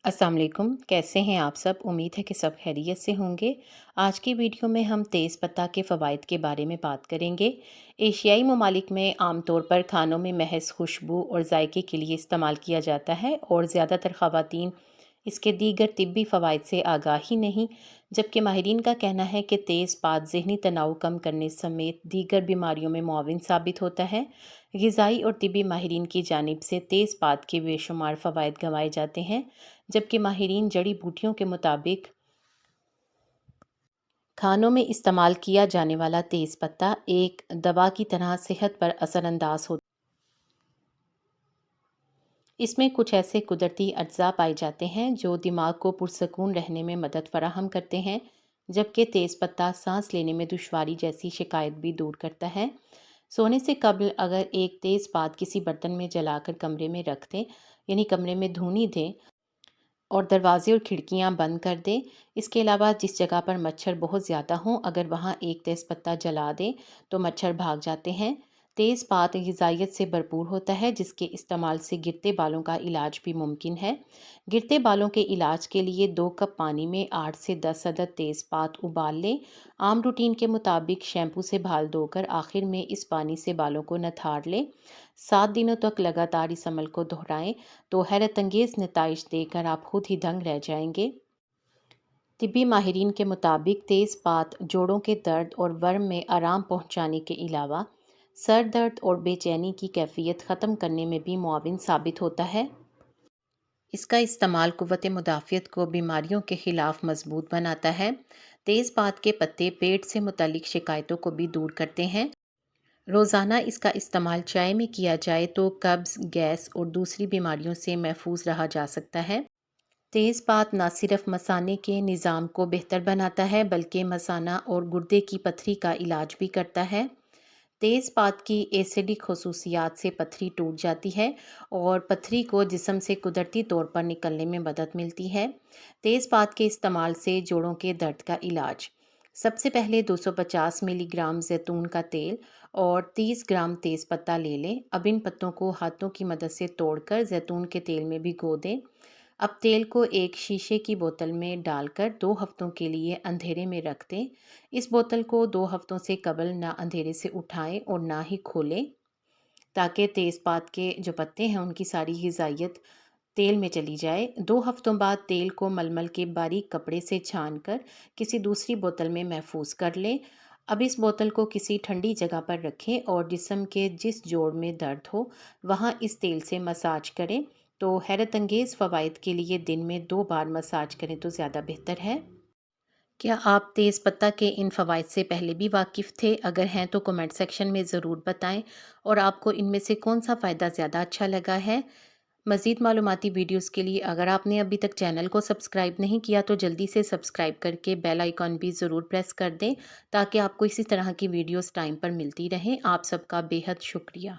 السلام علیکم، کیسے ہیں آپ سب؟ امید ہے کہ سب خیریت سے ہوں گے۔ آج کی ویڈیو میں ہم تیز پتہ کے فوائد کے بارے میں بات کریں گے۔ ایشیائی ممالک میں عام طور پر کھانوں میں محض خوشبو اور ذائقے کے لیے استعمال کیا جاتا ہے اور زیادہ تر خواتین اس کے دیگر طبی فوائد سے آگاہ ہی نہیں، جبکہ ماہرین کا کہنا ہے کہ تیز پات ذہنی تناؤ کم کرنے سمیت دیگر بیماریوں میں معاون ثابت ہوتا ہے۔ غذائی اور طبی ماہرین کی جانب سے تیز پات کے بے شمار فوائد گنوائے جاتے ہیں، جبکہ ماہرین جڑی بوٹیوں کے مطابق کھانوں میں استعمال کیا جانے والا تیز پتہ ایک دوا کی طرح صحت پر اثر انداز ہوتا ہے۔ اس میں کچھ ایسے قدرتی اجزاء پائے جاتے ہیں جو دماغ کو پرسکون رہنے میں مدد فراہم کرتے ہیں، جبکہ تیز پتہ سانس لینے میں دشواری جیسی شکایت بھی دور کرتا ہے۔ سونے سے قبل اگر ایک تیز پات کسی برتن میں جلا کر کمرے میں رکھ دیں، یعنی کمرے میں دھونی دیں اور دروازے اور کھڑکیاں بند کر دیں۔ اس کے علاوہ جس جگہ پر مچھر بہت زیادہ ہوں، اگر وہاں ایک تیز پتہ جلا دیں تو مچھر بھاگ جاتے ہیں۔ تیز پات غذائیت سے بھرپور ہوتا ہے، جس کے استعمال سے گرتے بالوں کا علاج بھی ممکن ہے۔ گرتے بالوں کے علاج کے لیے 2 کپ پانی میں 8 سے 10 عدد تیز پات ابال لیں۔ عام روٹین کے مطابق شیمپو سے بال دھو کر آخر میں اس پانی سے بالوں کو نتھار لیں۔ 7 دنوں تک لگاتار اس عمل کو دہرائیں تو حیرت انگیز نتائج دیکھ کر آپ خود ہی دنگ رہ جائیں گے۔ طبی ماہرین کے مطابق تیز پات جوڑوں کے درد اور ورم میں آرام پہنچانے کے علاوہ سر درد اور بے چینی کی کیفیت ختم کرنے میں بھی معاون ثابت ہوتا ہے۔ اس کا استعمال قوت مدافعت کو بیماریوں کے خلاف مضبوط بناتا ہے۔ تیز پات کے پتے پیٹ سے متعلق شکایتوں کو بھی دور کرتے ہیں۔ روزانہ اس کا استعمال چائے میں کیا جائے تو قبض، گیس اور دوسری بیماریوں سے محفوظ رہا جا سکتا ہے۔ تیز پات نہ صرف مثانے کے نظام کو بہتر بناتا ہے بلکہ مثانہ اور گردے کی پتھری کا علاج بھی کرتا ہے۔ تیز پات کی ایسیڈک خصوصیات سے پتھری ٹوٹ جاتی ہے اور پتھری کو جسم سے قدرتی طور پر نکلنے میں مدد ملتی ہے۔ تیز پات کے استعمال سے جوڑوں کے درد کا علاج۔ سب سے پہلے 250 ملی گرام زیتون کا تیل اور 30 گرام تیز پتہ لے لیں۔ اب ان پتوں کو ہاتھوں کی مدد سے توڑ کر زیتون کے تیل میں بھگو دیں۔ اب تیل کو ایک شیشے کی بوتل میں ڈال کر 2 ہفتوں کے لیے اندھیرے میں رکھ دیں۔ اس بوتل کو 2 ہفتوں سے قبل نہ اندھیرے سے اٹھائیں اور نہ ہی کھولیں، تاکہ تیز پات کے جو پتے ہیں ان کی ساری غذائیت تیل میں چلی جائے۔ 2 ہفتوں بعد تیل کو ململ کے باریک کپڑے سے چھان کر کسی دوسری بوتل میں محفوظ کر لیں۔ اب اس بوتل کو کسی ٹھنڈی جگہ پر رکھیں اور جسم کے جس جوڑ میں درد ہو وہاں اس تیل سے مساج کریں۔ تو حیرت انگیز فوائد کے لیے دن میں 2 بار مساج کریں تو زیادہ بہتر ہے۔ کیا آپ تیز پتہ کے ان فوائد سے پہلے بھی واقف تھے؟ اگر ہیں تو کمنٹ سیکشن میں ضرور بتائیں، اور آپ کو ان میں سے کون سا فائدہ زیادہ اچھا لگا ہے۔ مزید معلوماتی ویڈیوز کے لیے اگر آپ نے ابھی تک چینل کو سبسکرائب نہیں کیا تو جلدی سے سبسکرائب کر کے بیل آئیکن بھی ضرور پریس کر دیں، تاکہ آپ کو اسی طرح کی ویڈیوز ٹائم پر ملتی رہیں۔ آپ سب کا بے حد شکریہ۔